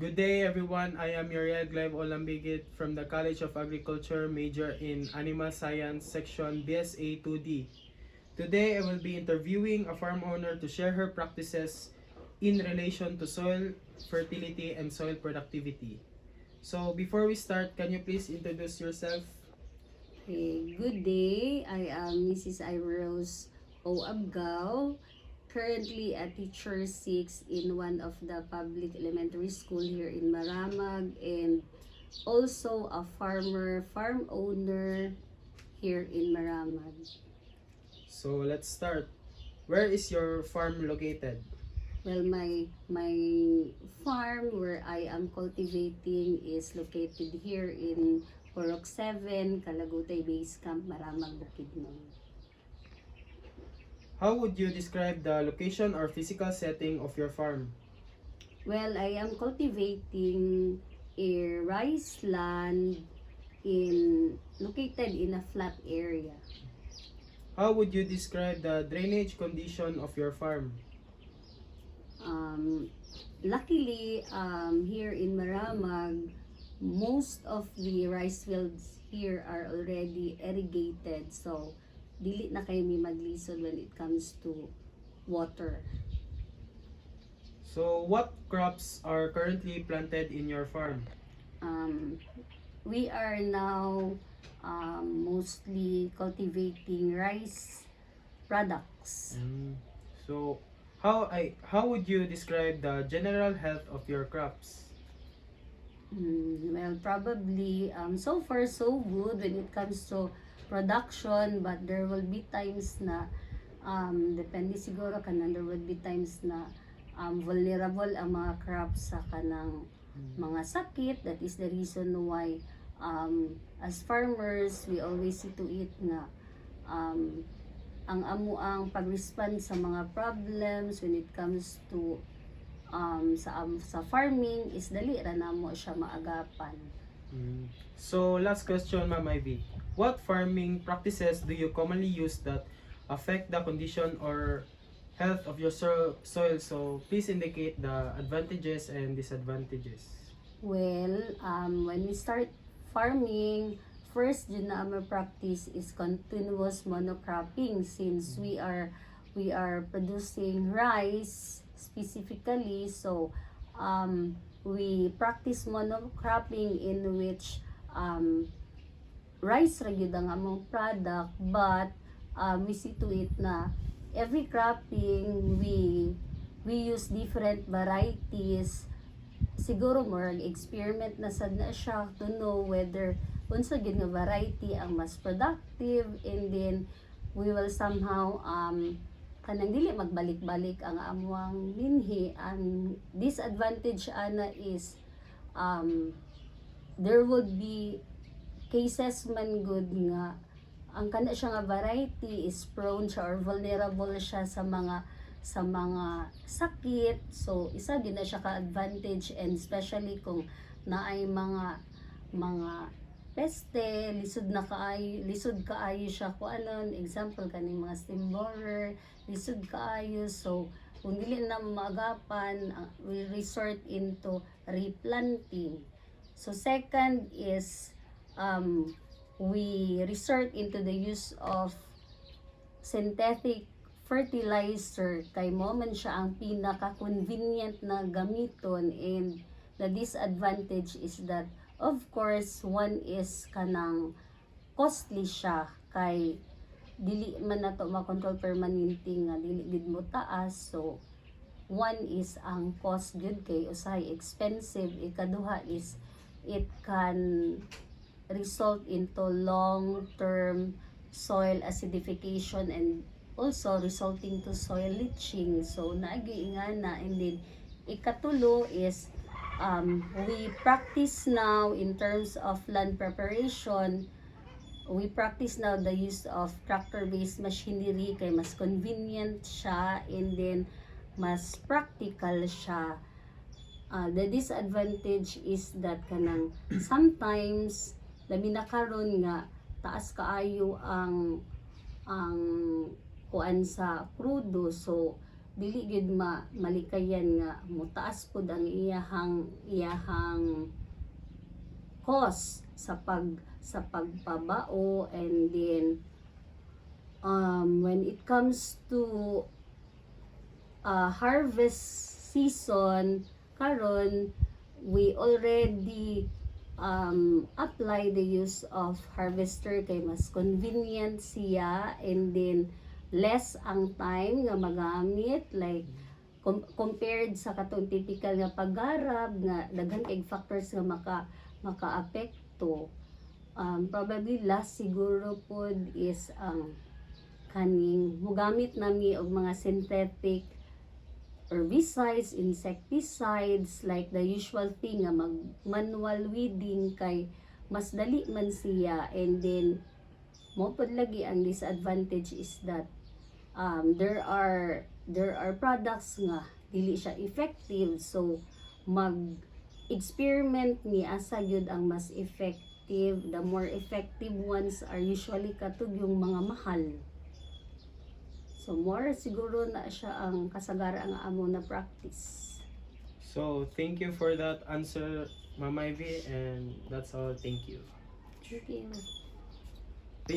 Good day everyone, I am Uriel Gleb Olambigit from the College of Agriculture, major in Animal Science, section BSA 2D. Today I will be interviewing a farm owner to share her practices in relation to soil fertility and soil productivity. So before we start, can you please introduce yourself? Good day. I am Mrs. Irose O. Abgao, currently a teacher 6 in one of the public elementary school here in Maramag, and also a farm owner here in Maramag. So let's start. Where is your farm located? Well, my farm where I am cultivating is located here in Porok 7, Kalagutay Base Camp, Maramag, Bukidnon. How would you describe the location or physical setting of your farm? Well, I am cultivating a rice land located in a flat area. How would you describe the drainage condition of your farm? Um, Luckily, here in Maramag, most of the rice fields here are already irrigated. So, dili na kayo may maglisod when it comes to water. So what crops are currently planted in your farm? Um, we are now mostly cultivating rice products. So how would you describe the general health of your crops? Well, probably so far so good when it comes to production, but there will be times na depende siguro kanan there will be times na vulnerable ang mga crops sa kanang mga sakit. That is the reason why as farmers we always see to it na ang amo ang pag-respond sa mga problems when it comes to sa farming is dali ra namo siya maagapan. So last question, Ma'am Ivy. What farming practices do you commonly use that affect the condition or health of your soil? So please indicate the advantages and disadvantages. Well, when we start farming, first yun na ang practice is continuous monocropping since we are producing rice specifically. So we practice monocropping in which rice ra gyud ang among product, but we see to it na every cropping we use different varieties. Siguro more experiment na sad na siya to know whether unsa gyud nga variety ang mas productive, and then we will somehow kanang dili magbalik-balik ang amuang binhi. Ang disadvantage ana is there would be cases man good nga ang kana siya nga variety is prone siya or vulnerable siya sa mga sakit. So isa din na siya ka advantage, and especially kung naay mga peste, lisod kaayo siya ko anon, example kaning mga stem borer, lisod kaayo. So kung dili na maagapan, we resort into replanting. So second is we resort into the use of synthetic fertilizer kay mo man siya ang pinaka convenient na gamiton, and the disadvantage is that of course one is kanang costly siya kay dili man nato makontrol permanente nga dili gid mo taas. So one is ang cost gyud kay usahay expensive, ikaduha is it can result into long term soil acidification and also resulting to soil leaching. So naagi nga na, and then ikatulo is we practice now in terms of land preparation. We practice now the use of tractor-based machinery kay mas convenient siya, and then mas practical siya. The disadvantage is that kanang sometimes labi na karon nga taas kaayo ang kuan sa krudo. So dili gyud malikayan nga mutaas pud ang iyahang cost sa pagpabao. And then when it comes to harvest season karon, we already apply the use of harvester kay mas convenient siya, and then less ang time nga magamit, like compared sa katong typical nga paggarab nga daghan kay factors nga makaapekto. Probably last siguro pod is ang kaning mugamit nami og mga synthetic herbicides, insecticides, like the usual thing nga mag manual weeding kay mas dali man siya. And then mo pod lagi ang disadvantage is that there are products nga dili siya effective, so mag-experiment ni asa gyud ang mas effective. The more effective ones are usually katug yung mga mahal. So more siguro na siya ang kasagaran nga amo na practice. So, thank you for that answer, Ma'am Ivy, and that's all. Thank you. Thank you.